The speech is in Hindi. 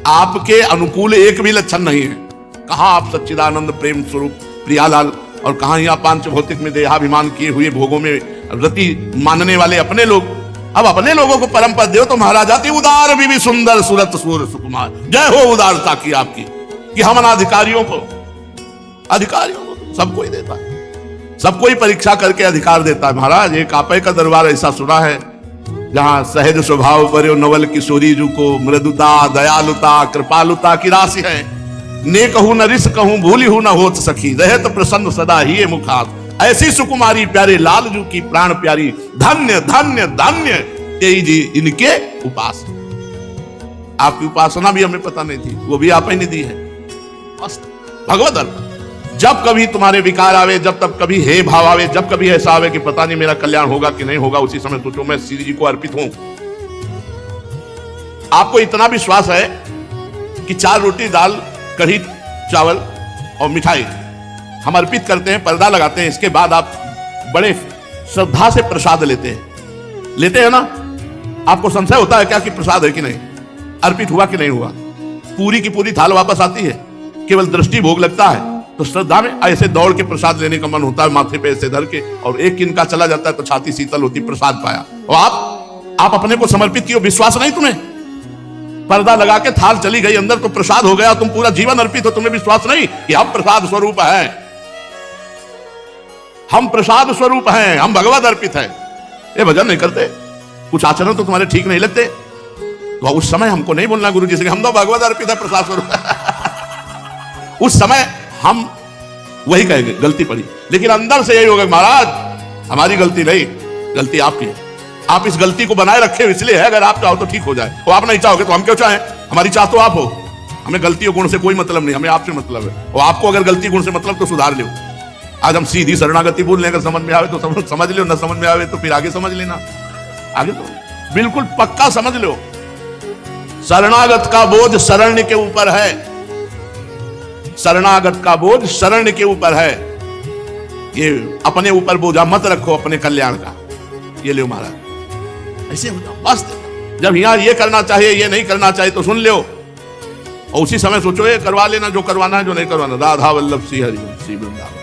आपके अनुकूल एक भी लक्षण नहीं है। कहां आप सच्चिदानंद प्रेम स्वरूप प्रियालाल, और कहां यहाँ पांच भौतिक में देहाभिमान किए हुए भोगों में रति मानने वाले अपने लोग। अब अपने लोगों को परम पद दो तो महाराजाति उदार भी सुंदर सुरत सूर सुकुमार। जय हो उदारता की आपकी, कि हम अधिकारियों को सबको ही देता है, सबको ही परीक्षा करके अधिकार देता है। महाराज एक आपे का दरबार ऐसा सुना है जहां सहज स्वभाव पर नवल किशोरी जू को मृदुता दयालुता कृपालुता की राशि है। ने कहूं न रिस कहूं भूली हूं न होत सखी, रहत प्रसन्न सदा ही मुखास। ऐसी सुकुमारी प्यारे लाल जू की प्राण प्यारी, धन्य धन्य धन्य तेई जी इनके उपास। आपकी उपासना भी हमें पता नहीं थी, वो भी आप ही ने दी है। भगवत अर्पण। जब कभी तुम्हारे विकार आवे, जब तब कभी हे भाव आवे, जब कभी ऐसा आवे कि पता नहीं मेरा कल्याण होगा कि नहीं होगा, उसी समय सोचो मैं श्री जी को अर्पित हूं। आपको इतना विश्वास है कि 4 रोटी दाल कढ़ी चावल और मिठाई हम अर्पित करते हैं, पर्दा लगाते हैं, इसके बाद आप बड़े श्रद्धा से प्रसाद लेते हैं ना। आपको संशय होता है क्या कि प्रसाद है कि नहीं, अर्पित हुआ कि नहीं हुआ? पूरी की पूरी थाल वापस आती है, केवल दृष्टि भोग लगता है। तो श्रद्धा में ऐसे दौड़ के प्रसाद लेने का मन होता है, माथे पे ऐसे धर के, और एक किनका चला जाता है तो छाती शीतल होती, प्रसाद पाया। और आप अपने को समर्पित किए, विश्वास नहीं तुम्हें? पर्दा लगा के थाल चली गई अंदर तो प्रसाद हो गया, तुम पूरा जीवन अर्पित हो, तुम्हें विश्वास नहीं कि हम प्रसाद स्वरूप हैं, हम प्रसाद स्वरूप हैं, हम भगवत अर्पित हैं। ये भजन नहीं करते, कुछ आचरण तो तुम्हारे ठीक नहीं लगते, तो उस समय हमको नहीं बोलना गुरु जी से हम तो भगवत अर्पित है, प्रसाद स्वरूप। उस समय हम वही कहेंगे गलती पड़ी, लेकिन अंदर से यही होगा महाराज हमारी गलती नहीं, गलती आपकी है। आप इस गलती को बनाए रखे इसलिए है, अगर आप चाहो तो ठीक हो जाए, और आप नहीं चाहोगे तो हम क्यों चाहें? हमारी चाह तो आप हो, हमें गलती और गुण से कोई मतलब नहीं, हमें आपसे मतलब है। और आपको अगर गलती गुण से मतलब तो सुधार लो। आज हम सीधी शरणागति बोल लें, अगर समझ में आवे तो समझ लो, ना समझ में आवे तो फिर आगे समझ लेना। आगे तो बिल्कुल पक्का समझ लो, शरणागत का बोझ शरण्य के ऊपर है, शरणागत का बोझ शरण्य के ऊपर है। ये अपने ऊपर बोझा मत रखो अपने कल्याण का। ये लो महाराज, ऐसे हो जाओ बस। जब यहां ये करना चाहिए ये नहीं करना चाहिए तो सुन लो, और उसी समय सोचो ये करवा लेना जो करवाना है, जो नहीं करवाना। राधा वल्लभ श्री हरि श्री वृंदावन।